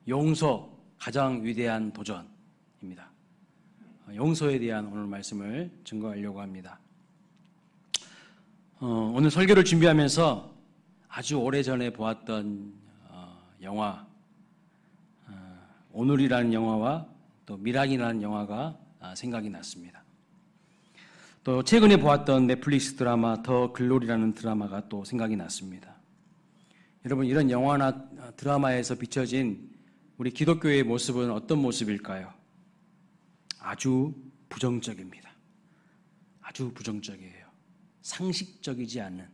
용서, 가장 위대한 도전입니다. 용서에 대한 오늘 말씀을 증거하려고 합니다. 오늘 설교를 준비하면서 아주 오래전에 보았던 영화, 오늘이라는 영화와 또 미락이라는 영화가 생각이 났습니다. 또 최근에 보았던 넷플릭스 드라마 더 글로리라는 드라마가 또 생각이 났습니다. 여러분, 이런 영화나 드라마에서 비춰진 우리 기독교의 모습은 어떤 모습일까요? 아주 부정적입니다. 아주 부정적이에요. 상식적이지 않는,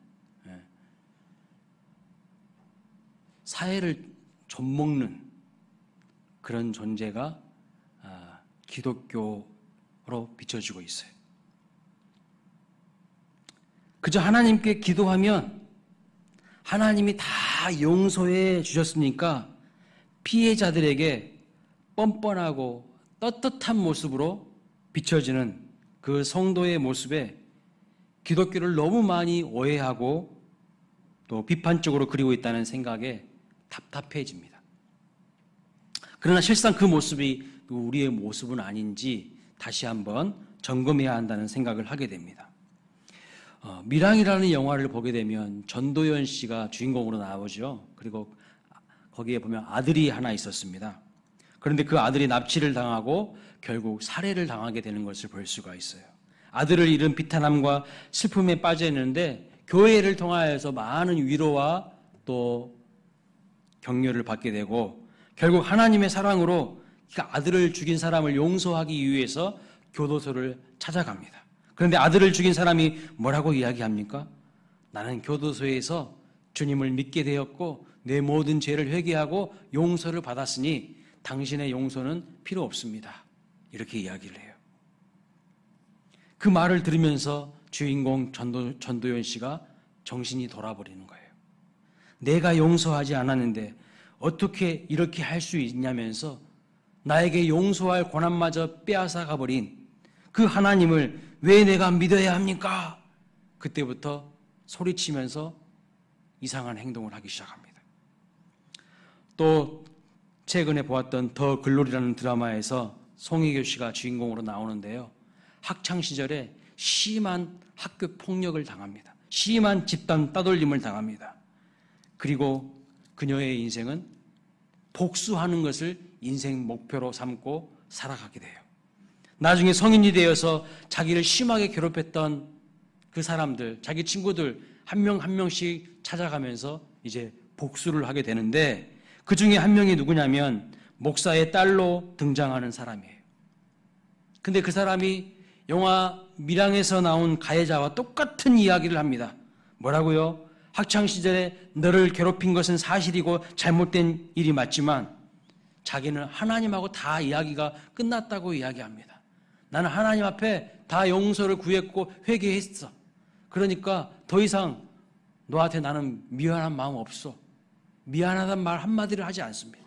사회를 좀먹는 그런 존재가 기독교로 비춰지고 있어요. 그저 하나님께 기도하면 하나님이 다 용서해 주셨으니까 피해자들에게 뻔뻔하고 떳떳한 모습으로 비춰지는 그 성도의 모습에 기독교를 너무 많이 오해하고 또 비판적으로 그리고 있다는 생각에 답답해집니다. 그러나 실상 그 모습이 우리의 모습은 아닌지 다시 한번 점검해야 한다는 생각을 하게 됩니다. 미랑이라는 영화를 보게 되면 전도연 씨가 주인공으로 나오죠. 그리고 거기에 보면 아들이 하나 있었습니다. 그런데 그 아들이 납치를 당하고 결국 살해를 당하게 되는 것을 볼 수가 있어요. 아들을 잃은 비탄함과 슬픔에 빠져 있는데 교회를 통하여서 많은 위로와 또 격려를 받게 되고 결국 하나님의 사랑으로 아들을 죽인 사람을 용서하기 위해서 교도소를 찾아갑니다. 그런데 아들을 죽인 사람이 뭐라고 이야기합니까? 나는 교도소에서 주님을 믿게 되었고 내 모든 죄를 회개하고 용서를 받았으니 당신의 용서는 필요 없습니다. 이렇게 이야기를 해요. 그 말을 들으면서 주인공 전도연 씨가 정신이 돌아버리는 거예요. 내가 용서하지 않았는데 어떻게 이렇게 할 수 있냐면서 나에게 용서할 권한마저 빼앗아 가버린 그 하나님을 왜 내가 믿어야 합니까? 그때부터 소리치면서 이상한 행동을 하기 시작합니다. 또 최근에 보았던 더 글로리라는 드라마에서 송혜교 씨가 주인공으로 나오는데요. 학창시절에 심한 학교 폭력을 당합니다. 심한 집단 따돌림을 당합니다. 그리고 그녀의 인생은 복수하는 것을 인생 목표로 삼고 살아가게 돼요. 나중에 성인이 되어서 자기를 심하게 괴롭혔던 그 사람들, 자기 친구들 한 명 한 명씩 찾아가면서 이제 복수를 하게 되는데 그 중에 한 명이 누구냐면 목사의 딸로 등장하는 사람이에요. 근데 그 사람이 영화 미랑에서 나온 가해자와 똑같은 이야기를 합니다. 뭐라고요? 학창시절에 너를 괴롭힌 것은 사실이고 잘못된 일이 맞지만 자기는 하나님하고 다 이야기가 끝났다고 이야기합니다. 나는 하나님 앞에 다 용서를 구했고 회개했어. 그러니까 더 이상 너한테 나는 미안한 마음 없어. 미안하다는 말 한마디를 하지 않습니다.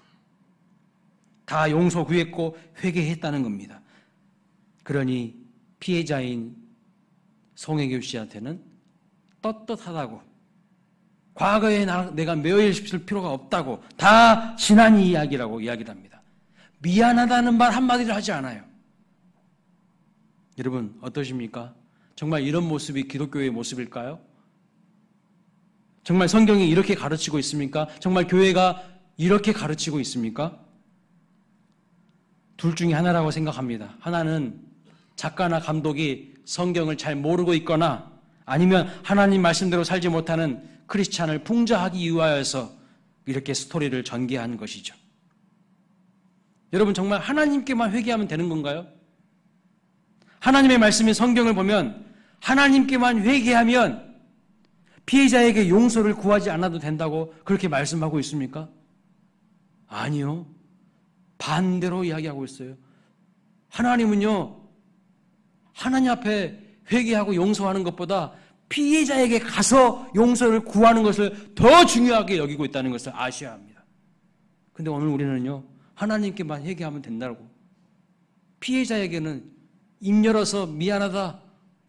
다 용서 구했고 회개했다는 겁니다. 그러니 피해자인 송혜교 씨한테는 떳떳하다고, 과거에 내가 매여 있을 필요가 없다고, 다 지난 이야기라고 이야기를 합니다. 미안하다는 말 한마디를 하지 않아요. 여러분 어떠십니까? 정말 이런 모습이 기독교의 모습일까요? 정말 성경이 이렇게 가르치고 있습니까? 정말 교회가 이렇게 가르치고 있습니까? 둘 중에 하나라고 생각합니다. 하나는 작가나 감독이 성경을 잘 모르고 있거나 아니면 하나님 말씀대로 살지 못하는 크리스찬을 풍자하기 위하여서 이렇게 스토리를 전개한 것이죠. 여러분 정말 하나님께만 회개하면 되는 건가요? 하나님의 말씀인 성경을 보면 하나님께만 회개하면 피해자에게 용서를 구하지 않아도 된다고 그렇게 말씀하고 있습니까? 아니요. 반대로 이야기하고 있어요. 하나님은요, 하나님 앞에 회개하고 용서하는 것보다 피해자에게 가서 용서를 구하는 것을 더 중요하게 여기고 있다는 것을 아셔야 합니다. 근데 오늘 우리는요, 하나님께만 회개하면 된다고, 피해자에게는 입 열어서 미안하다,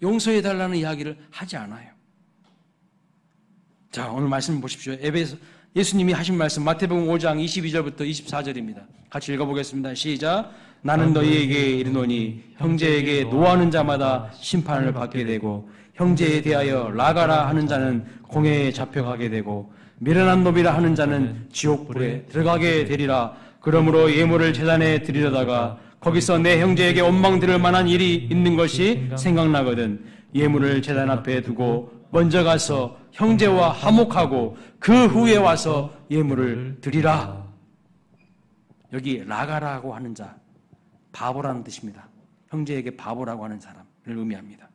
용서해달라는 이야기를 하지 않아요. 자, 오늘 말씀 보십시오. 예수님이 하신 말씀 마태복음 5장 22절부터 24절입니다. 같이 읽어보겠습니다. 시작. 나는 너희에게 이르노니 형제에게 노하는 자마다 심판을 받게 되고 형제에 대하여 나가라 하는 자는 공회에 잡혀가게 되고 미련한 놈이라 하는 자는 지옥불에 들어가게 되리라. 그러므로 예물을 제단에 드리려다가 거기서 내 형제에게 원망 들을 만한 일이 있는 것이 생각나거든 예물을 제단 앞에 두고 먼저 가서 형제와 화목하고 그 후에 와서 예물을 드리라. 여기 라가라고 하는 자, 바보라는 뜻입니다. 형제에게 바보라고 하는 사람을 의미합니다.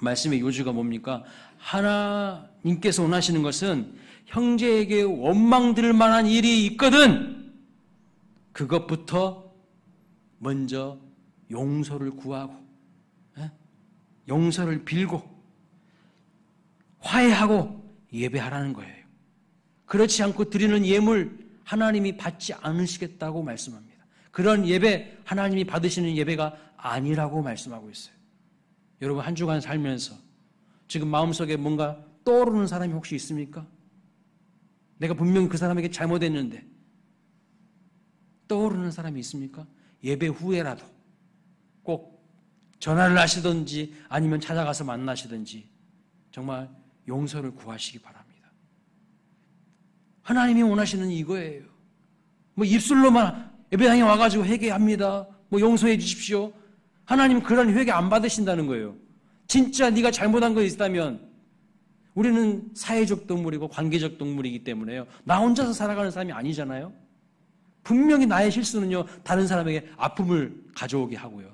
말씀의 요지가 뭡니까? 하나님께서 원하시는 것은 형제에게 원망 들을 만한 일이 있거든 그것부터 먼저 용서를 구하고 용서를 빌고 화해하고 예배하라는 거예요. 그렇지 않고 드리는 예물 하나님이 받지 않으시겠다고 말씀합니다. 그런 예배 하나님이 받으시는 예배가 아니라고 말씀하고 있어요. 여러분 한 주간 살면서 지금 마음속에 뭔가 떠오르는 사람이 혹시 있습니까? 내가 분명히 그 사람에게 잘못했는데 떠오르는 사람이 있습니까? 예배 후에라도 꼭 전화를 하시든지 아니면 찾아가서 만나시든지 정말 용서를 구하시기 바랍니다. 하나님이 원하시는 이거예요. 뭐 입술로만 예배당에 와가지고 회개합니다. 뭐 용서해 주십시오. 하나님 그런 회개 안 받으신다는 거예요. 진짜 네가 잘못한 거 있다면 우리는 사회적 동물이고 관계적 동물이기 때문에요. 나 혼자서 살아가는 사람이 아니잖아요. 분명히 나의 실수는요 다른 사람에게 아픔을 가져오게 하고요.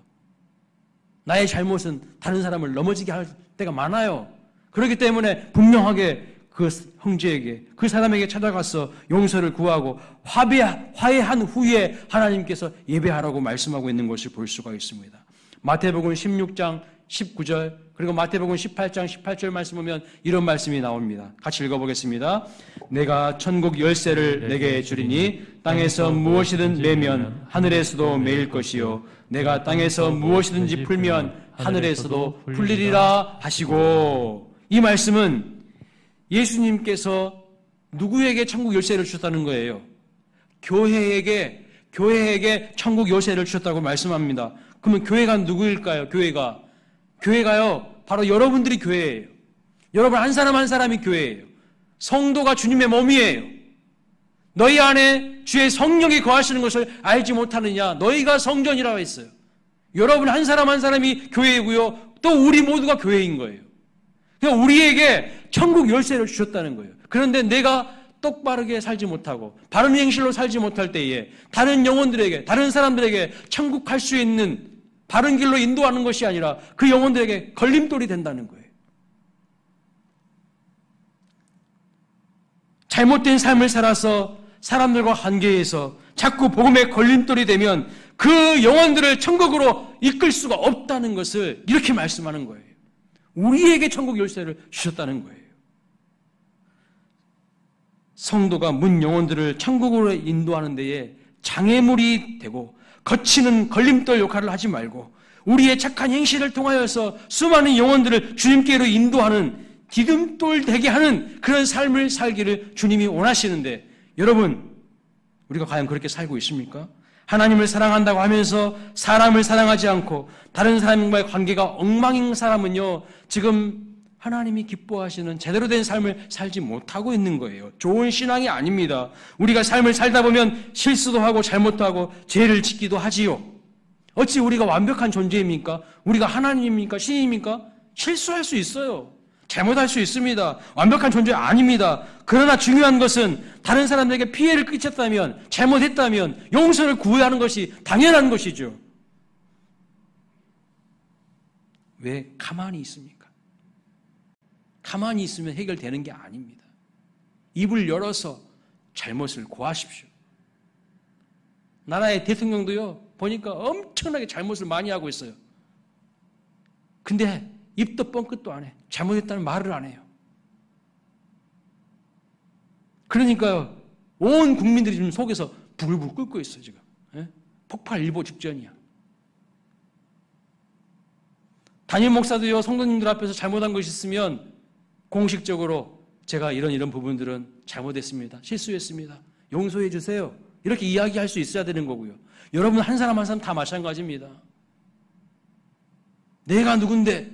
나의 잘못은 다른 사람을 넘어지게 할 때가 많아요. 그렇기 때문에 분명하게 그 형제에게 그 사람에게 찾아가서 용서를 구하고 화해한 후에 하나님께서 예배하라고 말씀하고 있는 것을 볼 수가 있습니다. 마태복음 16장 19절 그리고 마태복음 18장 18절 말씀 보면 이런 말씀이 나옵니다. 같이 읽어보겠습니다. 내가 천국 열쇠를 내게 주리니 땅에서 무엇이든 매면 하늘에서도 매일 것이요 내가 땅에서 무엇이든지 풀면 하늘에서도 풀리리라 하시고 이 말씀은 예수님께서 누구에게 천국 열쇠를 주셨다는 거예요? 교회에게 천국 열쇠를 주셨다고 말씀합니다. 그러면 교회가 누구일까요? 교회가요 바로 여러분들이 교회예요. 여러분 한 사람 한 사람이 교회예요. 성도가 주님의 몸이에요. 너희 안에 주의 성령이 거하시는 것을 알지 못하느냐? 너희가 성전이라고 했어요. 여러분 한 사람 한 사람이 교회이고요. 또 우리 모두가 교회인 거예요. 그러니까 우리에게 천국 열쇠를 주셨다는 거예요. 그런데 내가 똑바르게 살지 못하고 바른 행실로 살지 못할 때에 다른 영혼들에게 다른 사람들에게 천국 갈 수 있는 바른 길로 인도하는 것이 아니라 그 영혼들에게 걸림돌이 된다는 거예요. 잘못된 삶을 살아서 사람들과 관계에서 자꾸 복음의 걸림돌이 되면 그 영혼들을 천국으로 이끌 수가 없다는 것을 이렇게 말씀하는 거예요. 우리에게 천국 열쇠를 주셨다는 거예요. 성도가 문 영혼들을 천국으로 인도하는 데에 장애물이 되고 거치는 걸림돌 역할을 하지 말고 우리의 착한 행실을 통하여서 수많은 영혼들을 주님께로 인도하는 디딤돌 되게 하는 그런 삶을 살기를 주님이 원하시는데 여러분 우리가 과연 그렇게 살고 있습니까? 하나님을 사랑한다고 하면서 사람을 사랑하지 않고 다른 사람과의 관계가 엉망인 사람은요 지금 하나님이 기뻐하시는 제대로 된 삶을 살지 못하고 있는 거예요. 좋은 신앙이 아닙니다. 우리가 삶을 살다 보면 실수도 하고 잘못도 하고 죄를 짓기도 하지요. 어찌 우리가 완벽한 존재입니까? 우리가 하나님입니까? 신입니까? 실수할 수 있어요. 잘못할 수 있습니다. 완벽한 존재 아닙니다. 그러나 중요한 것은 다른 사람들에게 피해를 끼쳤다면 잘못했다면 용서를 구해야 하는 것이 당연한 것이죠. 왜 가만히 있습니까? 가만히 있으면 해결되는 게 아닙니다. 입을 열어서 잘못을 고하십시오. 나라의 대통령도요, 보니까 엄청나게 잘못을 많이 하고 있어요. 근데 입도 뻥끗도 안 해. 잘못했다는 말을 안 해요. 그러니까요, 온 국민들이 지금 속에서 부글부글 끓고 있어요, 지금. 예? 폭발 일보 직전이야. 담임 목사도요, 성도님들 앞에서 잘못한 것이 있으면 공식적으로 제가 이런 부분들은 잘못했습니다. 실수했습니다. 용서해 주세요. 이렇게 이야기할 수 있어야 되는 거고요. 여러분 한 사람 한 사람 다 마찬가지입니다. 내가 누군데?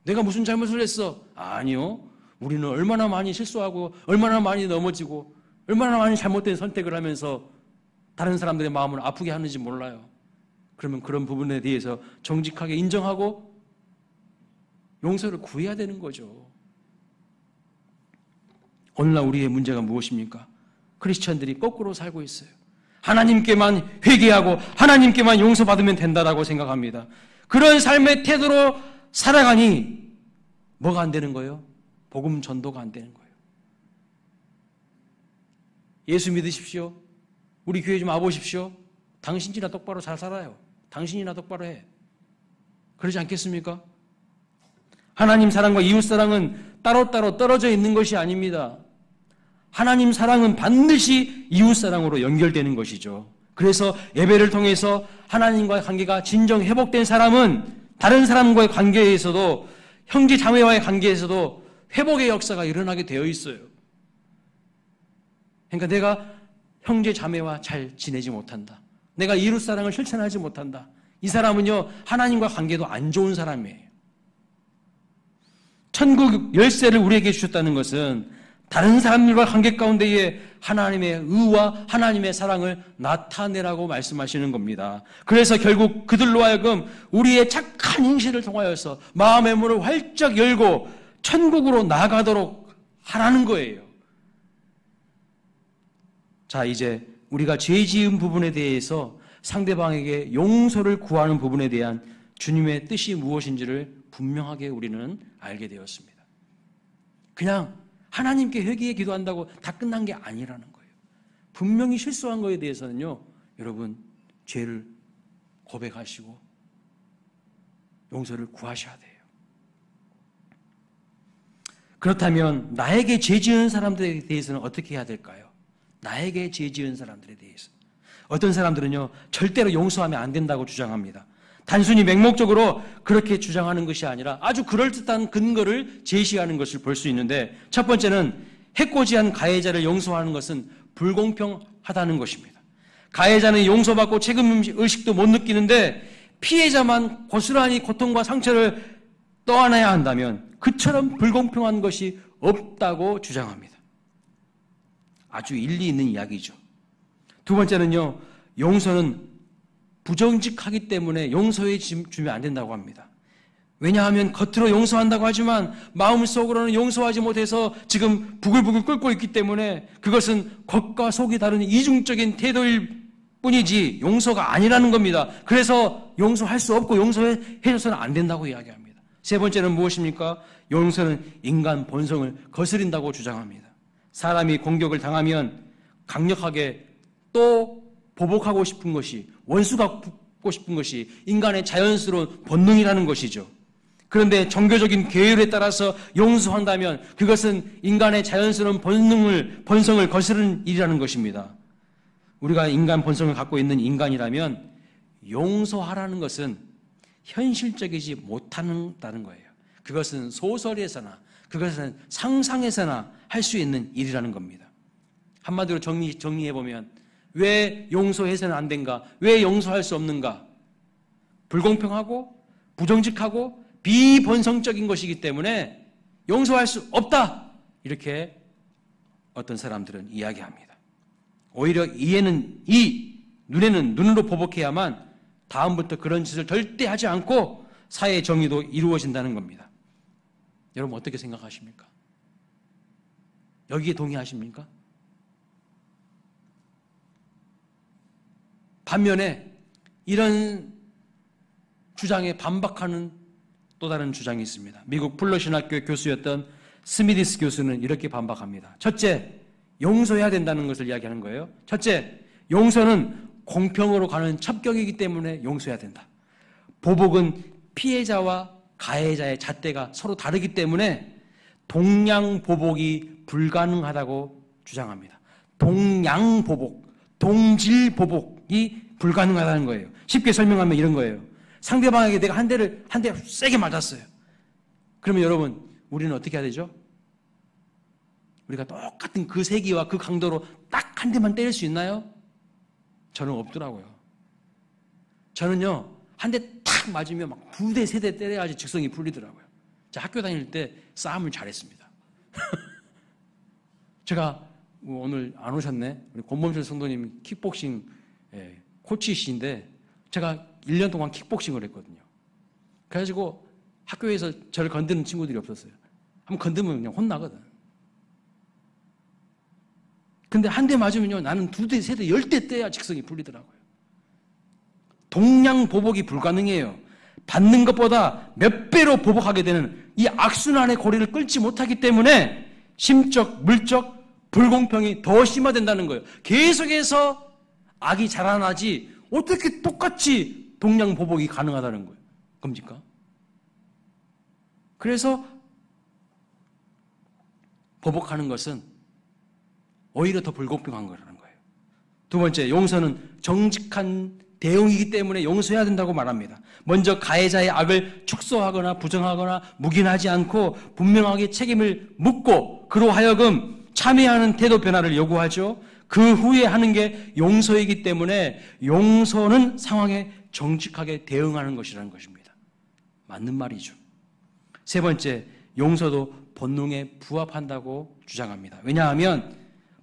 내가 무슨 잘못을 했어? 아니요. 우리는 얼마나 많이 실수하고 얼마나 많이 넘어지고 얼마나 많이 잘못된 선택을 하면서 다른 사람들의 마음을 아프게 하는지 몰라요. 그러면 그런 부분에 대해서 정직하게 인정하고 용서를 구해야 되는 거죠. 오늘날 우리의 문제가 무엇입니까? 크리스천들이 거꾸로 살고 있어요. 하나님께만 회개하고 하나님께만 용서받으면 된다라고 생각합니다. 그런 삶의 태도로 살아가니 뭐가 안 되는 거예요? 복음 전도가 안 되는 거예요. 예수 믿으십시오. 우리 교회 좀 와보십시오. 당신이나 똑바로 잘 살아요. 당신이나 똑바로 해. 그러지 않겠습니까? 하나님 사랑과 이웃 사랑은 따로따로 떨어져 있는 것이 아닙니다. 하나님 사랑은 반드시 이웃 사랑으로 연결되는 것이죠. 그래서 예배를 통해서 하나님과의 관계가 진정 회복된 사람은 다른 사람과의 관계에서도 형제 자매와의 관계에서도 회복의 역사가 일어나게 되어 있어요. 그러니까 내가 형제 자매와 잘 지내지 못한다. 내가 이웃 사랑을 실천하지 못한다. 이 사람은요, 하나님과 관계도 안 좋은 사람이에요. 천국 열쇠를 우리에게 주셨다는 것은 다른 사람들과 관계 가운데에 하나님의 의와 하나님의 사랑을 나타내라고 말씀하시는 겁니다. 그래서 결국 그들로 하여금 우리의 착한 행실을 통하여서 마음의 문을 활짝 열고 천국으로 나가도록 하라는 거예요. 자, 이제 우리가 죄 지은 부분에 대해서 상대방에게 용서를 구하는 부분에 대한 주님의 뜻이 무엇인지를 분명하게 우리는 알게 되었습니다. 그냥 하나님께 회개에 기도한다고 다 끝난 게 아니라는 거예요. 분명히 실수한 거에 대해서는요, 여러분 죄를 고백하시고 용서를 구하셔야 돼요. 그렇다면 나에게 죄 지은 사람들에 대해서는 어떻게 해야 될까요? 나에게 죄 지은 사람들에 대해서. 어떤 사람들은요, 절대로 용서하면 안 된다고 주장합니다. 단순히 맹목적으로 그렇게 주장하는 것이 아니라 아주 그럴듯한 근거를 제시하는 것을 볼 수 있는데, 첫 번째는 해코지한 가해자를 용서하는 것은 불공평하다는 것입니다. 가해자는 용서받고 책임의식도 못 느끼는데 피해자만 고스란히 고통과 상처를 떠안아야 한다면 그처럼 불공평한 것이 없다고 주장합니다. 아주 일리 있는 이야기죠. 두 번째는요, 용서는 부정직하기 때문에 용서해 주면 안 된다고 합니다. 왜냐하면 겉으로 용서한다고 하지만 마음속으로는 용서하지 못해서 지금 부글부글 끓고 있기 때문에 그것은 겉과 속이 다른 이중적인 태도일 뿐이지 용서가 아니라는 겁니다. 그래서 용서할 수 없고 용서해줘서는 안 된다고 이야기합니다. 세 번째는 무엇입니까? 용서는 인간 본성을 거스린다고 주장합니다. 사람이 공격을 당하면 강력하게 또 보복하고 싶은 것이, 원수가 붙고 싶은 것이 인간의 자연스러운 본능이라는 것이죠. 그런데 종교적인 계율에 따라서 용서한다면 그것은 인간의 자연스러운 본성을 거스르는 일이라는 것입니다. 우리가 인간 본성을 갖고 있는 인간이라면 용서하라는 것은 현실적이지 못한다는 거예요. 그것은 소설에서나 그것은 상상에서나 할 수 있는 일이라는 겁니다. 한마디로 정리해보면 왜 용서해서는 안 된가? 왜 용서할 수 없는가? 불공평하고 부정직하고 비본성적인 것이기 때문에 용서할 수 없다. 이렇게 어떤 사람들은 이야기합니다. 오히려 눈에는 눈으로 보복해야만 다음부터 그런 짓을 절대 하지 않고 사회의 정의도 이루어진다는 겁니다. 여러분 어떻게 생각하십니까? 여기에 동의하십니까? 반면에 이런 주장에 반박하는 또 다른 주장이 있습니다. 미국 플러신학교 교수였던 스미디스 교수는 이렇게 반박합니다. 첫째, 용서해야 된다는 것을 이야기하는 거예요. 첫째, 용서는 공평으로 가는 첩경이기 때문에 용서해야 된다. 보복은 피해자와 가해자의 잣대가 서로 다르기 때문에 동양보복이 불가능하다고 주장합니다. 동양보복, 동질보복이 불가능하다는 거예요. 쉽게 설명하면 이런 거예요. 상대방에게 내가 한 대 세게 맞았어요. 그러면 여러분, 우리는 어떻게 해야 되죠? 우리가 똑같은 그 세기와 그 강도로 딱 한 대만 때릴 수 있나요? 저는 없더라고요. 저는요, 한 대 탁 맞으면 막 2대, 3대 때려야지 직성이 풀리더라고요. 제가 학교 다닐 때 싸움을 잘했습니다. 제가 오늘 안 오셨네? 우리 권범철 성도님 킥복싱 코치이신데 제가 1년 동안 킥복싱을 했거든요. 그래가지고 학교에서 저를 건드는 친구들이 없었어요. 한번 건드면 그냥 혼나거든. 근데 한 대 맞으면요, 나는 2대, 3대, 10대 떼야 직성이 풀리더라고요. 동량보복이 불가능해요. 받는 것보다 몇 배로 보복하게 되는 이 악순환의 고리를 끌지 못하기 때문에 심적, 물적 불공평이 더 심화된다는 거예요. 계속해서 악이 자라나지 어떻게 똑같이 동량보복이 가능하다는 거예요. 겁니까? 그래서 보복하는 것은 오히려 더 불공평한 거라는 거예요. 두 번째, 용서는 정직한 대응이기 때문에 용서해야 된다고 말합니다. 먼저 가해자의 악을 축소하거나 부정하거나 묵인하지 않고 분명하게 책임을 묻고 그로 하여금 참여하는 태도 변화를 요구하죠. 그 후에 하는 게 용서이기 때문에 용서는 상황에 정직하게 대응하는 것이라는 것입니다. 맞는 말이죠. 세 번째, 용서도 본능에 부합한다고 주장합니다. 왜냐하면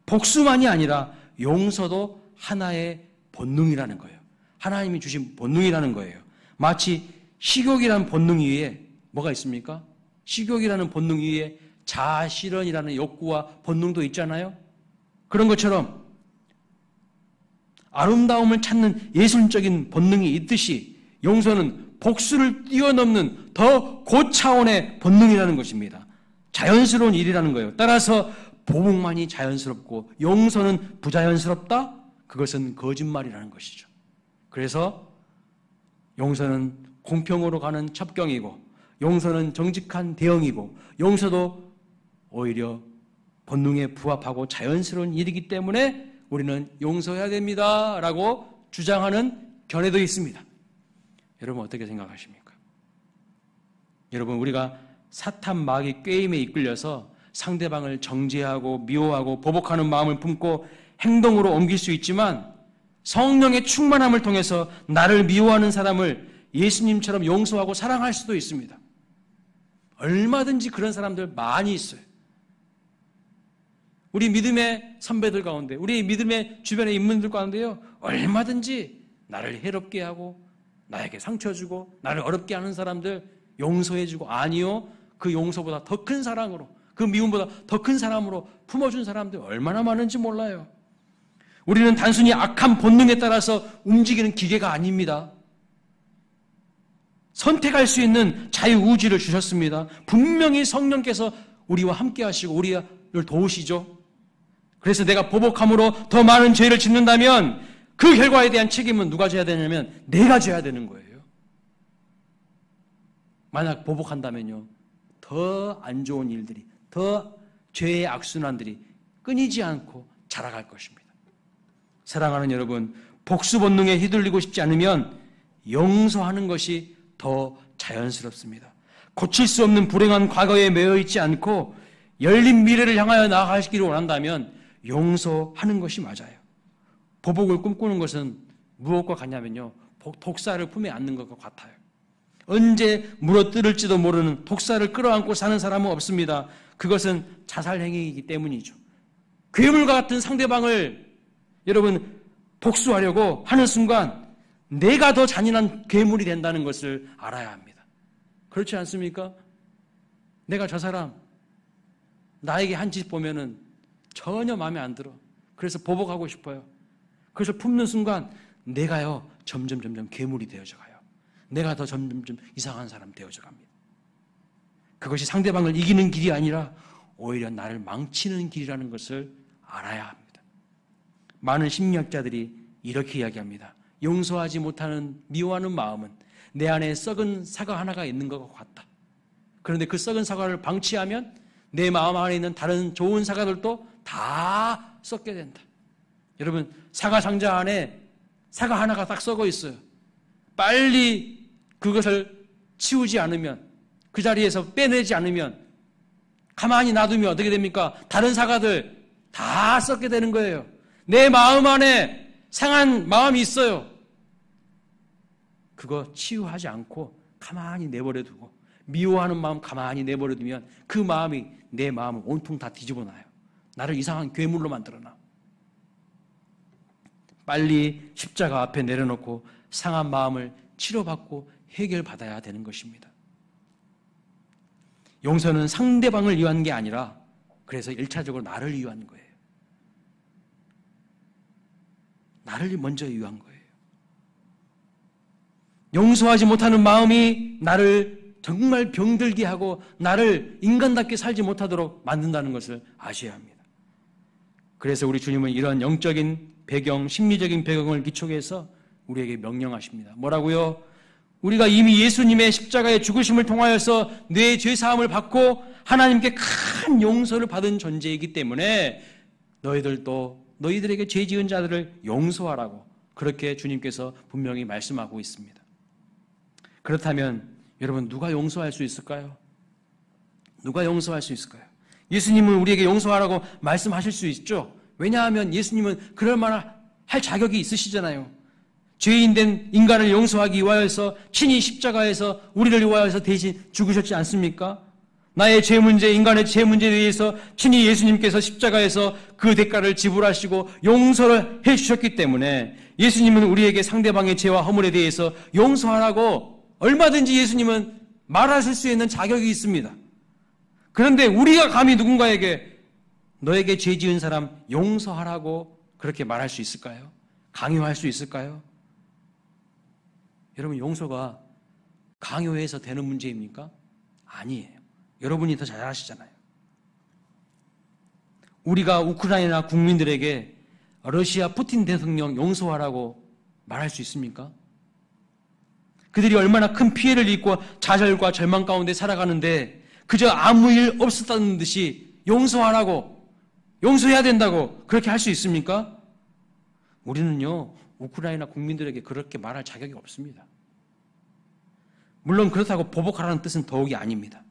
복수만이 아니라 용서도 하나의 본능이라는 거예요. 하나님이 주신 본능이라는 거예요. 마치 식욕이라는 본능 위에 뭐가 있습니까? 식욕이라는 본능 위에 자아실현이라는 욕구와 본능도 있잖아요. 그런 것처럼 아름다움을 찾는 예술적인 본능이 있듯이 용서는 복수를 뛰어넘는 더 고차원의 본능이라는 것입니다. 자연스러운 일이라는 거예요. 따라서 보복만이 자연스럽고 용서는 부자연스럽다? 그것은 거짓말이라는 것이죠. 그래서 용서는 공평으로 가는 첩경이고 용서는 정직한 대응이고 용서도 오히려 본능에 부합하고 자연스러운 일이기 때문에 우리는 용서해야 됩니다 라고 주장하는 견해도 있습니다. 여러분 어떻게 생각하십니까? 여러분 우리가 사탄 마귀 꾀임에 이끌려서 상대방을 정죄하고 미워하고 보복하는 마음을 품고 행동으로 옮길 수 있지만 성령의 충만함을 통해서 나를 미워하는 사람을 예수님처럼 용서하고 사랑할 수도 있습니다. 얼마든지 그런 사람들 많이 있어요. 우리 믿음의 선배들 가운데, 우리 믿음의 주변의 인물들 가운데요, 얼마든지 나를 해롭게 하고 나에게 상처 주고 나를 어렵게 하는 사람들 용서해주고, 아니요, 그 용서보다 더 큰 사랑으로, 그 미움보다 더 큰 사랑으로 품어준 사람들 얼마나 많은지 몰라요. 우리는 단순히 악한 본능에 따라서 움직이는 기계가 아닙니다. 선택할 수 있는 자유의지를 주셨습니다. 분명히 성령께서 우리와 함께 하시고 우리를 도우시죠. 그래서 내가 보복함으로 더 많은 죄를 짓는다면 그 결과에 대한 책임은 누가 져야 되냐면 내가 져야 되는 거예요. 만약 보복한다면요, 더 안 좋은 일들이, 더 죄의 악순환들이 끊이지 않고 자라갈 것입니다. 사랑하는 여러분, 복수 본능에 휘둘리고 싶지 않으면 용서하는 것이 더 자연스럽습니다. 고칠 수 없는 불행한 과거에 매여 있지 않고 열린 미래를 향하여 나아가시기를 원한다면 용서하는 것이 맞아요. 보복을 꿈꾸는 것은 무엇과 같냐면요, 독사를 품에 안는 것과 같아요. 언제 물어뜯을지도 모르는 독사를 끌어안고 사는 사람은 없습니다. 그것은 자살 행위이기 때문이죠. 괴물과 같은 상대방을 여러분 복수하려고 하는 순간 내가 더 잔인한 괴물이 된다는 것을 알아야 합니다. 그렇지 않습니까? 내가 저 사람 나에게 한 짓 보면은 전혀 마음에 안 들어. 그래서 보복하고 싶어요. 그래서 품는 순간 내가요 점점 괴물이 되어져 가요. 내가 더 점점 이상한 사람 되어져 갑니다. 그것이 상대방을 이기는 길이 아니라 오히려 나를 망치는 길이라는 것을 알아야 합니다. 많은 심리학자들이 이렇게 이야기합니다. 용서하지 못하는 미워하는 마음은 내 안에 썩은 사과 하나가 있는 것과 같다. 그런데 그 썩은 사과를 방치하면 내 마음 안에 있는 다른 좋은 사과들도 다 썩게 된다. 여러분, 사과 상자 안에 사과 하나가 딱 썩어 있어요. 빨리 그것을 치우지 않으면, 그 자리에서 빼내지 않으면 가만히 놔두면 어떻게 됩니까? 다른 사과들 다 썩게 되는 거예요. 내 마음 안에 상한 마음이 있어요. 그거 치유하지 않고 가만히 내버려 두고 미워하는 마음 가만히 내버려 두면 그 마음이 내 마음을 온통 다 뒤집어 놔요. 나를 이상한 괴물로 만들어 놔. 빨리 십자가 앞에 내려놓고 상한 마음을 치료받고 해결받아야 되는 것입니다. 용서는 상대방을 위한 게 아니라 그래서 1차적으로 나를 위한 거예요. 나를 먼저 위한 거예요. 용서하지 못하는 마음이 나를 정말 병들게 하고 나를 인간답게 살지 못하도록 만든다는 것을 아셔야 합니다. 그래서 우리 주님은 이런 영적인 배경, 심리적인 배경을 기초해서 우리에게 명령하십니다. 뭐라고요? 우리가 이미 예수님의 십자가의 죽으심을 통하여서 내 죄사함을 받고 하나님께 큰 용서를 받은 존재이기 때문에 너희들도 너희들에게 죄 지은 자들을 용서하라고 그렇게 주님께서 분명히 말씀하고 있습니다. 그렇다면 여러분 누가 용서할 수 있을까요? 누가 용서할 수 있을까요? 예수님은 우리에게 용서하라고 말씀하실 수 있죠. 왜냐하면 예수님은 그럴 만한 할 자격이 있으시잖아요. 죄인된 인간을 용서하기 위하여서 친히 십자가에서 우리를 위하여서 대신 죽으셨지 않습니까? 나의 죄 문제, 인간의 죄 문제에 대해서 친히 예수님께서 십자가에서 그 대가를 지불하시고 용서를 해주셨기 때문에 예수님은 우리에게 상대방의 죄와 허물에 대해서 용서하라고 얼마든지 예수님은 말하실 수 있는 자격이 있습니다. 그런데 우리가 감히 누군가에게 너에게 죄 지은 사람 용서하라고 그렇게 말할 수 있을까요? 강요할 수 있을까요? 여러분 용서가 강요해서 되는 문제입니까? 아니에요. 여러분이 더 잘 아시잖아요. 우리가 우크라이나 국민들에게 러시아 푸틴 대통령 용서하라고 말할 수 있습니까? 그들이 얼마나 큰 피해를 입고 좌절과 절망 가운데 살아가는데 그저 아무 일 없었다는 듯이 용서하라고, 용서해야 된다고 그렇게 할 수 있습니까? 우리는요, 우크라이나 국민들에게 그렇게 말할 자격이 없습니다. 물론 그렇다고 보복하라는 뜻은 더욱이 아닙니다.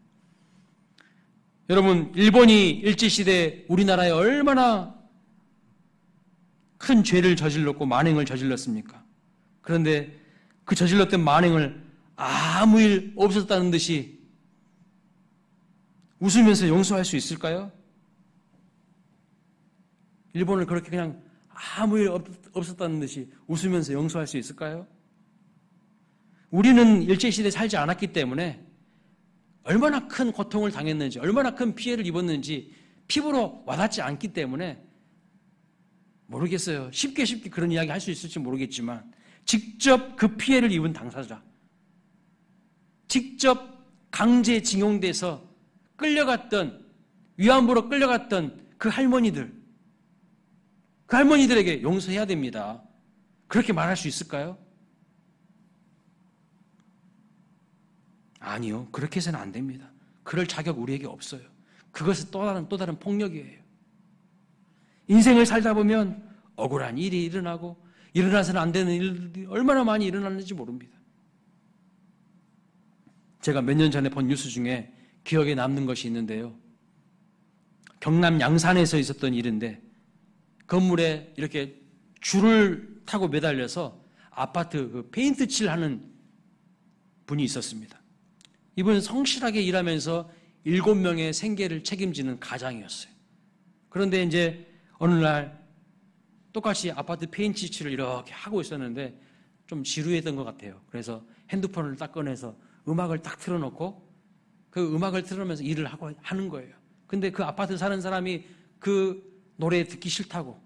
여러분, 일본이 일제시대에 우리나라에 얼마나 큰 죄를 저질렀고 만행을 저질렀습니까? 그런데 그 저질렀던 만행을 아무 일 없었다는 듯이 웃으면서 용서할 수 있을까요? 일본을 그렇게 그냥 아무 일 없었다는 듯이 웃으면서 용서할 수 있을까요? 우리는 일제시대에 살지 않았기 때문에 얼마나 큰 고통을 당했는지, 얼마나 큰 피해를 입었는지 피부로 와닿지 않기 때문에 모르겠어요. 쉽게 그런 이야기 할 수 있을지 모르겠지만 직접 그 피해를 입은 당사자, 직접 강제징용돼서 끌려갔던, 위안부로 끌려갔던 그 할머니들에게 용서해야 됩니다. 그렇게 말할 수 있을까요? 아니요. 그렇게 해서는 안 됩니다. 그럴 자격 우리에게 없어요. 그것은 또 다른 폭력이에요. 인생을 살다 보면 억울한 일이 일어나고 일어나서는 안 되는 일들이 얼마나 많이 일어났는지 모릅니다. 제가 몇 년 전에 본 뉴스 중에 기억에 남는 것이 있는데요. 경남 양산에서 있었던 일인데 건물에 이렇게 줄을 타고 매달려서 아파트 그 페인트 칠하는 분이 있었습니다. 이분은 성실하게 일하면서 7명의 생계를 책임지는 가장이었어요. 그런데 이제 어느 날 똑같이 아파트 페인트 칠을 이렇게 하고 있었는데 좀 지루했던 것 같아요. 그래서 핸드폰을 딱 꺼내서 음악을 딱 틀어놓고 그 음악을 틀어놓으면서 일을 하는 거예요. 근데 그 아파트 사는 사람이 그 노래 듣기 싫다고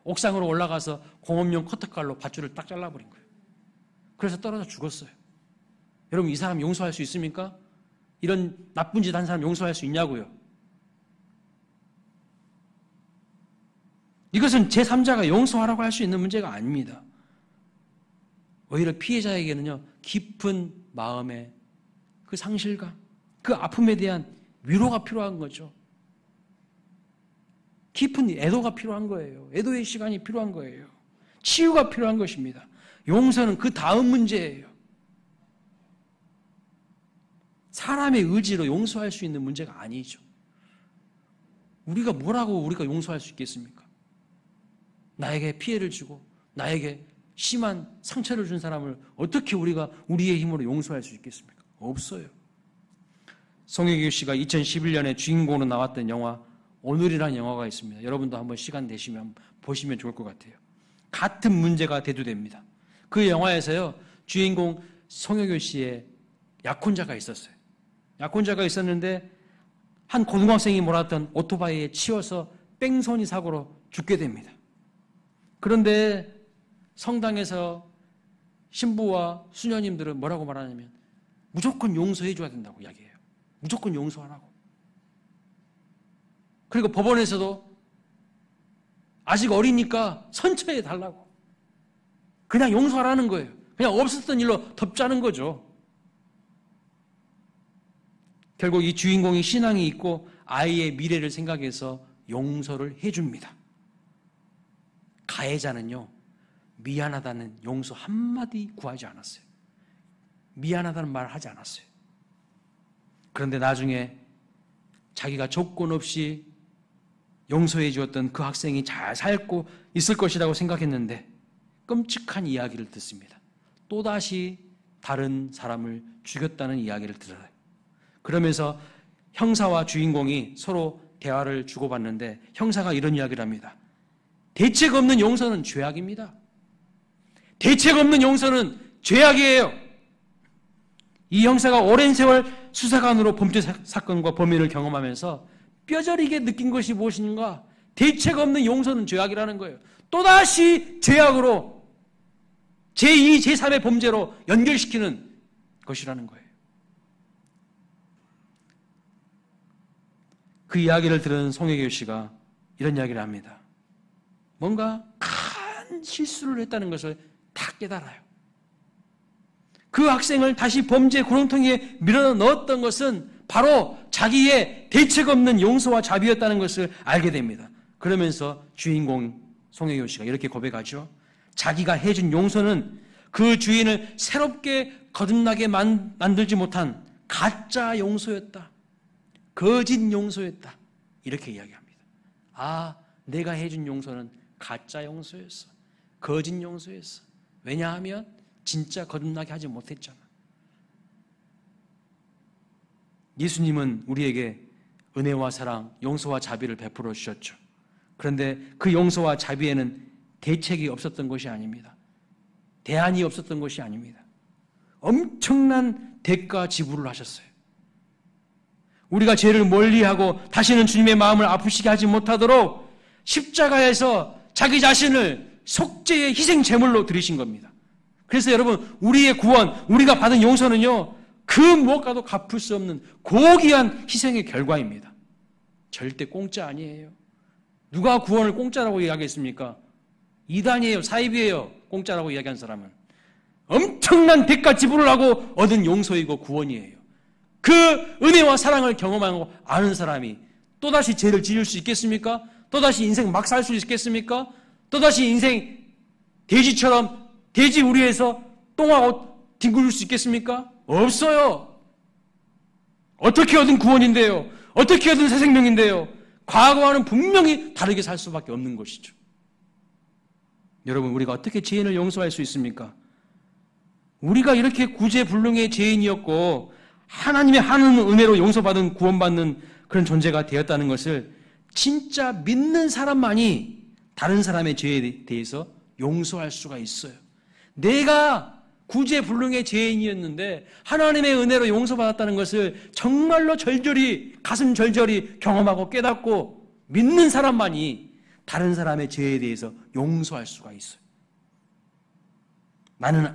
옥상으로 올라가서 공업용 커터칼로 밧줄을 딱 잘라버린 거예요. 그래서 떨어져 죽었어요. 여러분, 이 사람 용서할 수 있습니까? 이런 나쁜 짓 한 사람 용서할 수 있냐고요? 이것은 제3자가 용서하라고 할 수 있는 문제가 아닙니다. 오히려 피해자에게는요, 깊은 마음의 그 상실감, 그 아픔에 대한 위로가 필요한 거죠. 깊은 애도가 필요한 거예요. 애도의 시간이 필요한 거예요. 치유가 필요한 것입니다. 용서는 그 다음 문제예요. 사람의 의지로 용서할 수 있는 문제가 아니죠. 우리가 뭐라고 우리가 용서할 수 있겠습니까? 나에게 피해를 주고 나에게 심한 상처를 준 사람을 어떻게 우리가 우리의 힘으로 용서할 수 있겠습니까? 없어요. 송혜교 씨가 2011년에 주인공으로 나왔던 영화 오늘이라는 영화가 있습니다. 여러분도 한번 시간 되시면 보시면 좋을 것 같아요. 같은 문제가 대두됩니다. 그 영화에서요, 주인공 송혜교 씨의 약혼자가 있었어요. 약혼자가 있었는데 한 고등학생이 몰았던 오토바이에 치여서 뺑소니 사고로 죽게 됩니다. 그런데 성당에서 신부와 수녀님들은 뭐라고 말하냐면 무조건 용서해 줘야 된다고 이야기해요. 무조건 용서하라고. 그리고 법원에서도 아직 어리니까 선처해 달라고. 그냥 용서하라는 거예요. 그냥 없었던 일로 덮자는 거죠. 결국 이 주인공이 신앙이 있고 아이의 미래를 생각해서 용서를 해줍니다. 가해자는요, 미안하다는 용서 한마디 구하지 않았어요. 미안하다는 말을 하지 않았어요. 그런데 나중에 자기가 조건 없이 용서해 주었던 그 학생이 잘 살고 있을 것이라고 생각했는데 끔찍한 이야기를 듣습니다. 또다시 다른 사람을 죽였다는 이야기를 들어요. 그러면서 형사와 주인공이 서로 대화를 주고받는데 형사가 이런 이야기를 합니다. 대책 없는 용서는 죄악입니다. 대책 없는 용서는 죄악이에요. 이 형사가 오랜 세월 수사관으로 범죄 사건과 범인을 경험하면서 뼈저리게 느낀 것이 무엇인가? 대책 없는 용서는 죄악이라는 거예요. 또다시 죄악으로 제2, 제3의 범죄로 연결시키는 것이라는 거예요. 그 이야기를 들은 송혜교 씨가 이런 이야기를 합니다. 뭔가 큰 실수를 했다는 것을 다 깨달아요. 그 학생을 다시 범죄 구렁텅이에 밀어넣었던 것은 바로 자기의 대책 없는 용서와 자비였다는 것을 알게 됩니다. 그러면서 주인공 송혜교 씨가 이렇게 고백하죠. 자기가 해준 용서는 그 주인을 새롭게 거듭나게 만들지 못한 가짜 용서였다. 거짓 용서였다. 이렇게 이야기합니다. 아, 내가 해준 용서는 가짜 용서였어. 거짓 용서였어. 왜냐하면 진짜 거듭나게 하지 못했잖아. 예수님은 우리에게 은혜와 사랑, 용서와 자비를 베풀어 주셨죠. 그런데 그 용서와 자비에는 대책이 없었던 것이 아닙니다. 대안이 없었던 것이 아닙니다. 엄청난 대가 지불을 하셨어요. 우리가 죄를 멀리하고 다시는 주님의 마음을 아프시게 하지 못하도록 십자가에서 자기 자신을 속죄의 희생 제물로 드리신 겁니다. 그래서 여러분, 우리의 구원, 우리가 받은 용서는요, 그 무엇과도 갚을 수 없는 고귀한 희생의 결과입니다. 절대 공짜 아니에요. 누가 구원을 공짜라고 이야기했습니까? 이단이에요, 사입이에요. 공짜라고 이야기한 사람은 엄청난 대가 지불을 하고 얻은 용서이고 구원이에요. 그 은혜와 사랑을 경험하고 아는 사람이 또다시 죄를 지을 수 있겠습니까? 또다시 인생 막 살 수 있겠습니까? 또다시 인생 돼지처럼 돼지 우리에서 똥하고 뒹굴 수 있겠습니까? 없어요. 어떻게 얻은 구원인데요? 어떻게 얻은 새 생명인데요? 과거와는 분명히 다르게 살 수밖에 없는 것이죠. 여러분, 우리가 어떻게 죄인을 용서할 수 있습니까? 우리가 이렇게 구제불능의 죄인이었고 하나님의 하는 은혜로 용서받은 구원받는 그런 존재가 되었다는 것을 진짜 믿는 사람만이 다른 사람의 죄에 대해서 용서할 수가 있어요. 내가 구제불능의 죄인이었는데 하나님의 은혜로 용서받았다는 것을 정말로 절절히 가슴 절절히 경험하고 깨닫고 믿는 사람만이 다른 사람의 죄에 대해서 용서할 수가 있어요. 나는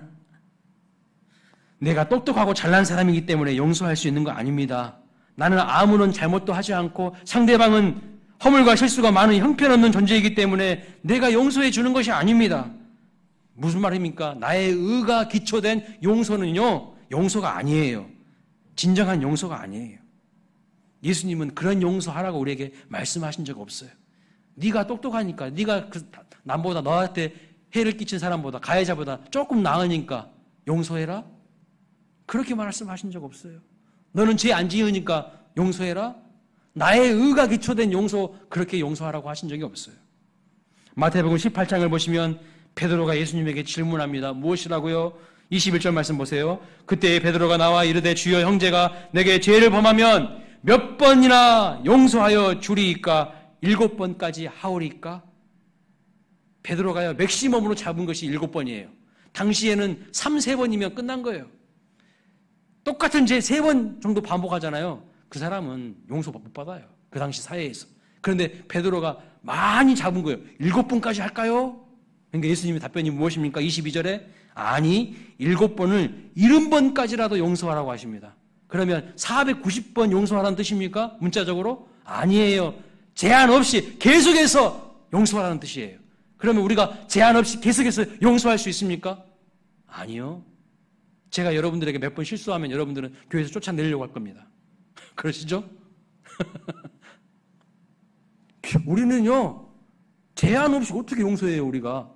내가 똑똑하고 잘난 사람이기 때문에 용서할 수 있는 거 아닙니다. 나는 아무런 잘못도 하지 않고 상대방은 허물과 실수가 많은 형편없는 존재이기 때문에 내가 용서해 주는 것이 아닙니다. 무슨 말입니까? 나의 의가 기초된 용서는요, 용서가 아니에요. 진정한 용서가 아니에요. 예수님은 그런 용서하라고 우리에게 말씀하신 적 없어요. 네가 똑똑하니까, 네가 남보다 너한테 해를 끼친 사람보다, 가해자보다 조금 나으니까 용서해라? 그렇게 말씀하신 적 없어요. 너는 죄 안 지으니까 용서해라? 나의 의가 기초된 용서, 그렇게 용서하라고 하신 적이 없어요. 마태복음 18장을 보시면 베드로가 예수님에게 질문합니다. 무엇이라고요? 21절 말씀 보세요. 그때 베드로가 나와 이르되 주여, 형제가 내게 죄를 범하면 몇 번이나 용서하여 주리이까? 7번까지 하오리이까? 베드로가요, 맥시멈으로 잡은 것이 7번이에요. 당시에는 3-4번이면 끝난 거예요. 똑같은 죄 3번 정도 반복하잖아요. 그 사람은 용서 못 받아요. 그 당시 사회에서. 그런데 베드로가 많이 잡은 거예요. 7번까지 할까요? 그러니까 예수님의 답변이 무엇입니까? 22절에 아니 7번을 70번까지라도 용서하라고 하십니다. 그러면 490번 용서하라는 뜻입니까? 문자적으로? 아니에요. 제한 없이 계속해서 용서하라는 뜻이에요. 그러면 우리가 제한 없이 계속해서 용서할 수 있습니까? 아니요. 제가 여러분들에게 몇 번 실수하면 여러분들은 교회에서 쫓아내려고 할 겁니다. 그러시죠? 우리는요, 제한 없이 어떻게 용서해요, 우리가?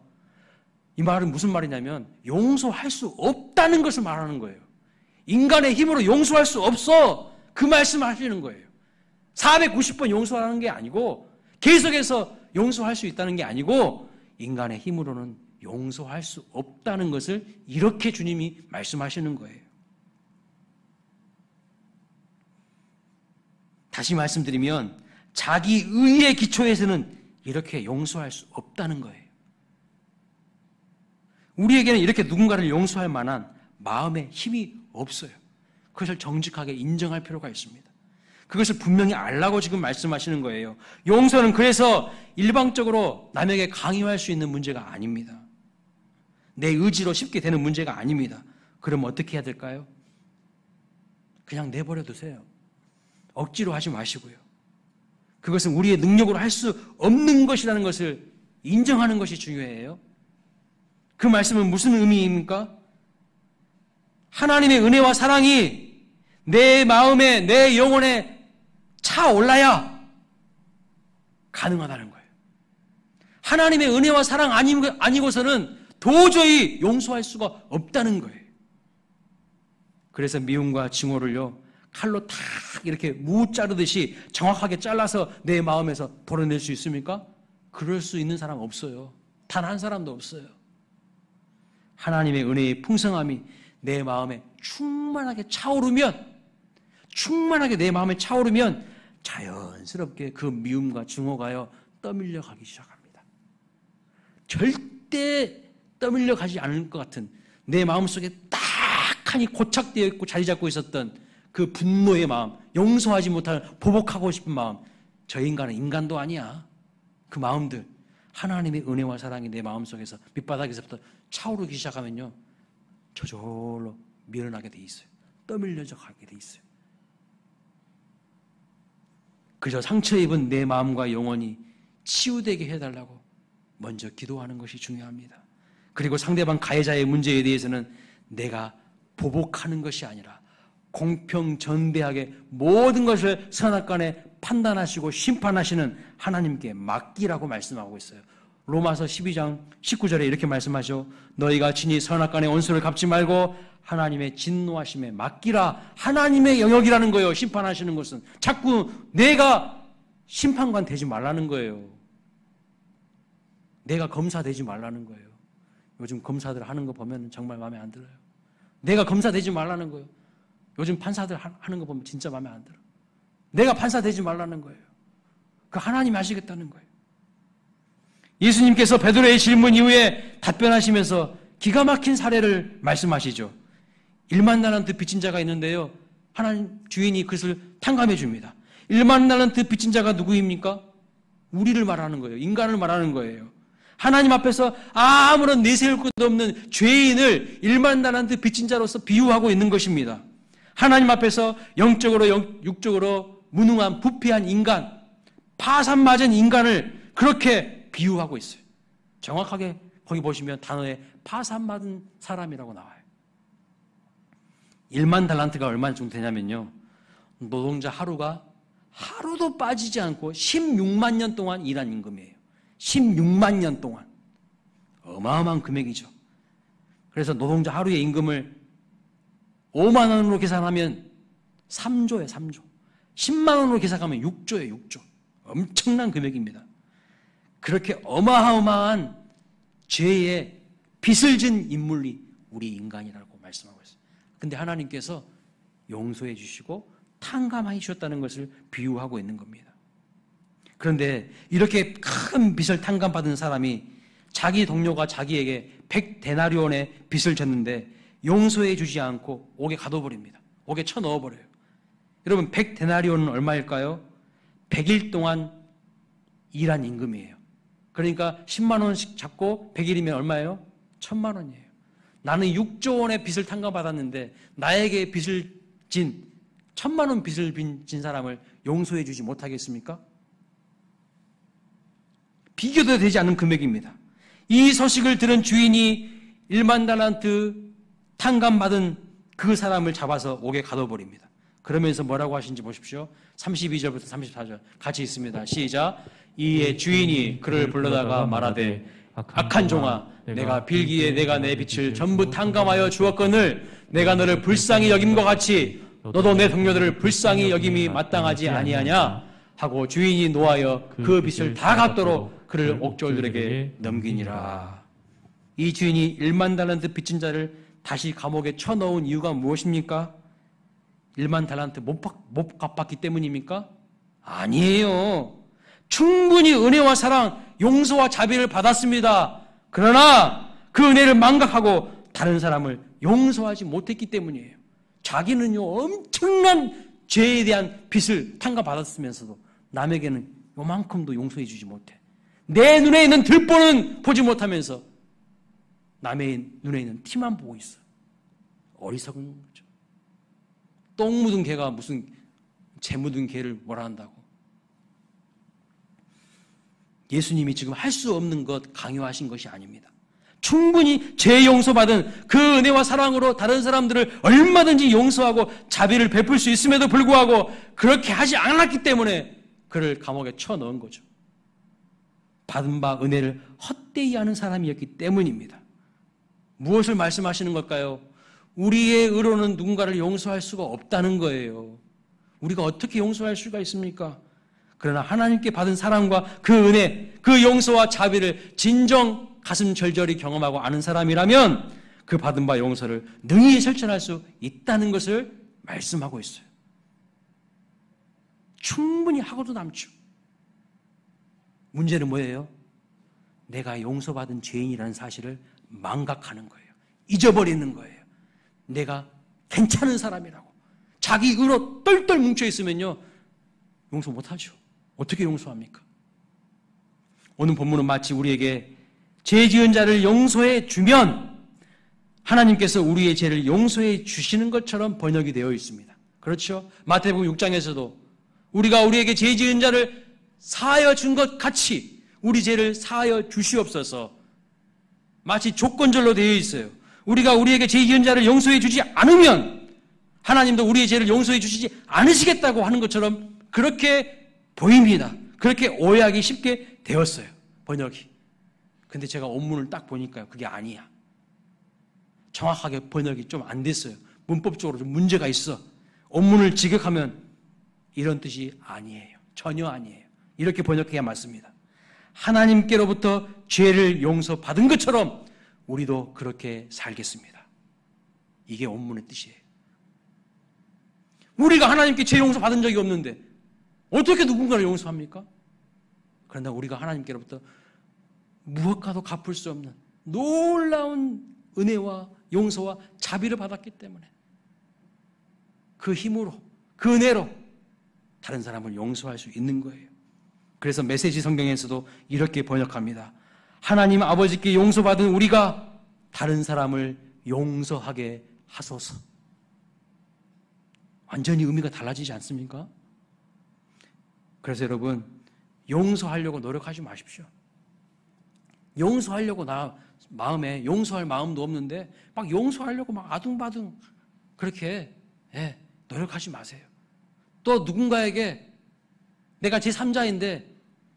이 말은 무슨 말이냐면 용서할 수 없다는 것을 말하는 거예요. 인간의 힘으로 용서할 수 없어. 그 말씀을 하시는 거예요. 490번 용서하는 게 아니고 계속해서 용서할 수 있다는 게 아니고 인간의 힘으로는 용서할 수 없다는 것을 이렇게 주님이 말씀하시는 거예요. 다시 말씀드리면 자기 의의 기초에서는 이렇게 용서할 수 없다는 거예요. 우리에게는 이렇게 누군가를 용서할 만한 마음의 힘이 없어요. 그것을 정직하게 인정할 필요가 있습니다. 그것을 분명히 알라고 지금 말씀하시는 거예요. 용서는 그래서 일방적으로 남에게 강요할 수 있는 문제가 아닙니다. 내 의지로 쉽게 되는 문제가 아닙니다. 그럼 어떻게 해야 될까요? 그냥 내버려 두세요. 억지로 하지 마시고요. 그것은 우리의 능력으로 할 수 없는 것이라는 것을 인정하는 것이 중요해요. 그 말씀은 무슨 의미입니까? 하나님의 은혜와 사랑이 내 마음에, 내 영혼에 차올라야 가능하다는 거예요. 하나님의 은혜와 사랑 아니고서는 도저히 용서할 수가 없다는 거예요. 그래서 미움과 증오를요, 칼로 탁 이렇게 무 자르듯이 정확하게 잘라서 내 마음에서 도려낼 수 있습니까? 그럴 수 있는 사람 없어요. 단 한 사람도 없어요. 하나님의 은혜의 풍성함이 내 마음에 충만하게 내 마음에 차오르면 자연스럽게 그 미움과 증오가요, 떠밀려 가기 시작합니다. 절대 떠밀려 가지 않을 것 같은 내 마음속에 딱하니 고착되어 있고 자리 잡고 있었던 그 분노의 마음, 용서하지 못할 보복하고 싶은 마음, 저 인간은 인간도 아니야. 그 마음들, 하나님의 은혜와 사랑이 내 마음속에서 밑바닥에서부터 차오르기 시작하면요, 저절로 밀어나게 돼 있어요. 떠밀려져 가게 돼 있어요. 그저 상처 입은 내 마음과 영혼이 치유되게 해달라고 먼저 기도하는 것이 중요합니다. 그리고 상대방 가해자의 문제에 대해서는 내가 보복하는 것이 아니라 공평전대하게 모든 것을 선악간에 판단하시고 심판하시는 하나님께 맡기라고 말씀하고 있어요. 로마서 12장 19절에 이렇게 말씀하죠. 너희가 친히 선악간의 원수를 갚지 말고 하나님의 진노하심에 맡기라. 하나님의 영역이라는 거예요. 심판하시는 것은. 자꾸 내가 심판관 되지 말라는 거예요. 내가 검사 되지 말라는 거예요. 요즘 검사들 하는 거 보면 정말 마음에 안 들어요. 내가 검사 되지 말라는 거예요. 요즘 판사들 하는 거 보면 진짜 마음에 안 들어. 내가 판사 되지 말라는 거예요. 그 하나님이 하시겠다는 거예요. 예수님께서 베드로의 질문 이후에 답변하시면서 기가 막힌 사례를 말씀하시죠. 1만 달란트 빚진 자가 있는데요, 하나님 주인이 그것을 탕감해 줍니다. 1만 달란트 빚진 자가 누구입니까? 우리를 말하는 거예요. 인간을 말하는 거예요. 하나님 앞에서 아무런 내세울 것도 없는 죄인을 1만 달란트 빚진 자로서 비유하고 있는 것입니다. 하나님 앞에서 영적으로 육적으로 무능한 부패한 인간, 파산맞은 인간을 그렇게 비유하고 있어요. 정확하게 거기 보시면 단어에 파산맞은 사람이라고 나와요. 1만 달란트가 얼마 정도 되냐면요, 노동자 하루도 빠지지 않고 16만 년 동안 일한 임금이에요. 16만 년 동안. 어마어마한 금액이죠. 그래서 노동자 하루의 임금을 5만 원으로 계산하면 3조예요, 3조. 10만 원으로 계산하면 6조예요, 6조. 엄청난 금액입니다. 그렇게 어마어마한 죄의 빚을 진 인물이 우리 인간이라고 말씀하고 있어요. 근데 하나님께서 용서해 주시고 탕감해 주셨다는 것을 비유하고 있는 겁니다. 그런데 이렇게 큰 빚을 탕감받은 사람이 자기 동료가 자기에게 100데나리온의 빚을 졌는데 용서해 주지 않고 옥에 가둬버립니다. 옥에 쳐넣어버려요. 여러분 100데나리온은 얼마일까요? 100일 동안 일한 임금이에요. 그러니까 10만 원씩 잡고 100일이면 얼마예요? 1000만 원이에요. 나는 6조 원의 빚을 탕감받았는데 나에게 빚을 진 1000만 원 빚을 진 사람을 용서해 주지 못하겠습니까? 비교도 되지 않는 금액입니다. 이 소식을 들은 주인이 1만 달란트 탕감받은 그 사람을 잡아서 옥에 가둬버립니다. 그러면서 뭐라고 하신지 보십시오. 32절부터 34절 같이 있습니다. 시작. 이에 주인이 그를 불러다가 말하되 악한 종아, 내가 빌기에 내가 내 빚을 전부 탕감하여 주었거늘 내가 너를 불쌍히 여김과 같이 너도 내 동료들을 불쌍히 여김이 마땅하지 아니하냐 하고 주인이 노하여 그 빚을 다 갚도록 그를 옥졸들에게 넘기니라. 이 주인이 1만 달란트 빚진 자를 다시 감옥에 쳐넣은 이유가 무엇입니까? 1만 달란트 못 갚았기 때문입니까? 아니에요. 충분히 은혜와 사랑, 용서와 자비를 받았습니다. 그러나 그 은혜를 망각하고 다른 사람을 용서하지 못했기 때문이에요. 자기는요 엄청난 죄에 대한 빚을 탕감받았으면서도 남에게는 요만큼도 용서해 주지 못해. 내 눈에 있는 들보는 보지 못하면서 남의 눈에 있는 티만 보고 있어. 어리석은 거죠. 똥 묻은 개가 무슨 재 묻은 개를 뭐라 한다고. 예수님이 지금 할 수 없는 것 강요하신 것이 아닙니다. 충분히 죄 용서받은 그 은혜와 사랑으로 다른 사람들을 얼마든지 용서하고 자비를 베풀 수 있음에도 불구하고 그렇게 하지 않았기 때문에 그를 감옥에 쳐넣은 거죠. 받은 바 은혜를 헛되이 하는 사람이었기 때문입니다. 무엇을 말씀하시는 걸까요? 우리의 의로는 누군가를 용서할 수가 없다는 거예요. 우리가 어떻게 용서할 수가 있습니까? 그러나 하나님께 받은 사랑과 그 은혜, 그 용서와 자비를 진정 가슴 절절히 경험하고 아는 사람이라면 그 받은 바 용서를 능히 실천할 수 있다는 것을 말씀하고 있어요. 충분히 하고도 남죠. 문제는 뭐예요? 내가 용서받은 죄인이라는 사실을 망각하는 거예요. 잊어버리는 거예요. 내가 괜찮은 사람이라고. 자기 의로 똘똘 뭉쳐있으면요 용서 못하죠. 어떻게 용서합니까? 오늘 본문은 마치 우리에게 죄 지은 자를 용서해 주면 하나님께서 우리의 죄를 용서해 주시는 것처럼 번역이 되어 있습니다. 그렇죠? 마태복음 6장에서도 우리가 우리에게 죄 지은 자를 사하여 준 것 같이 우리 죄를 사하여 주시옵소서. 마치 조건절로 되어 있어요. 우리가 우리에게 죄 지은 자를 용서해 주지 않으면 하나님도 우리의 죄를 용서해 주시지 않으시겠다고 하는 것처럼 그렇게 보입니다. 그렇게 오해하기 쉽게 되었어요. 번역이. 근데 제가 원문을 딱 보니까요. 그게 아니야. 정확하게 번역이 좀 안 됐어요. 문법적으로 좀 문제가 있어. 원문을 직역하면 이런 뜻이 아니에요. 전혀 아니에요. 이렇게 번역해야 맞습니다. 하나님께로부터 죄를 용서받은 것처럼 우리도 그렇게 살겠습니다. 이게 원문의 뜻이에요. 우리가 하나님께 죄 용서받은 적이 없는데 어떻게 누군가를 용서합니까? 그러나 우리가 하나님께로부터 무엇과도 갚을 수 없는 놀라운 은혜와 용서와 자비를 받았기 때문에 그 힘으로, 그 은혜로 다른 사람을 용서할 수 있는 거예요. 그래서 메시지 성경에서도 이렇게 번역합니다. 하나님 아버지께 용서받은 우리가 다른 사람을 용서하게 하소서. 완전히 의미가 달라지지 않습니까? 그래서 여러분, 용서하려고 노력하지 마십시오. 용서하려고 마음에 용서할 마음도 없는데 막 용서하려고 막 아둥바둥 그렇게 노력하지 마세요. 또 누군가에게 내가 제3자인데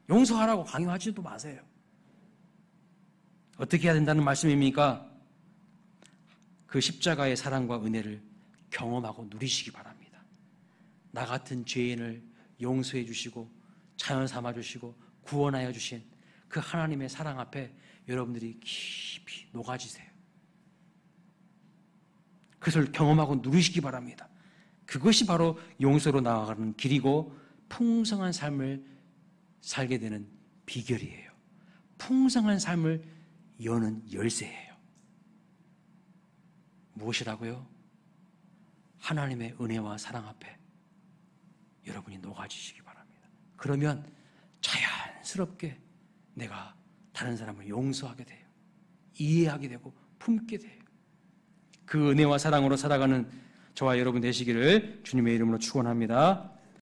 용서하라고 강요하지도 마세요. 어떻게 해야 된다는 말씀입니까? 그 십자가의 사랑과 은혜를 경험하고 누리시기 바랍니다. 나 같은 죄인을 용서해 주시고 자연 삼아 주시고 구원하여 주신 그 하나님의 사랑 앞에 여러분들이 깊이 녹아지세요. 그것을 경험하고 누리시기 바랍니다. 그것이 바로 용서로 나아가는 길이고 풍성한 삶을 살게 되는 비결이에요. 풍성한 삶을 여는 열쇠예요. 무엇이라고요? 하나님의 은혜와 사랑 앞에 여러분이 녹아지시기 바랍니다. 그러면 자연스럽게 내가 다른 사람을 용서하게 돼요. 이해하게 되고 품게 돼요. 그 은혜와 사랑으로 살아가는 저와 여러분 되시기를 주님의 이름으로 축원합니다.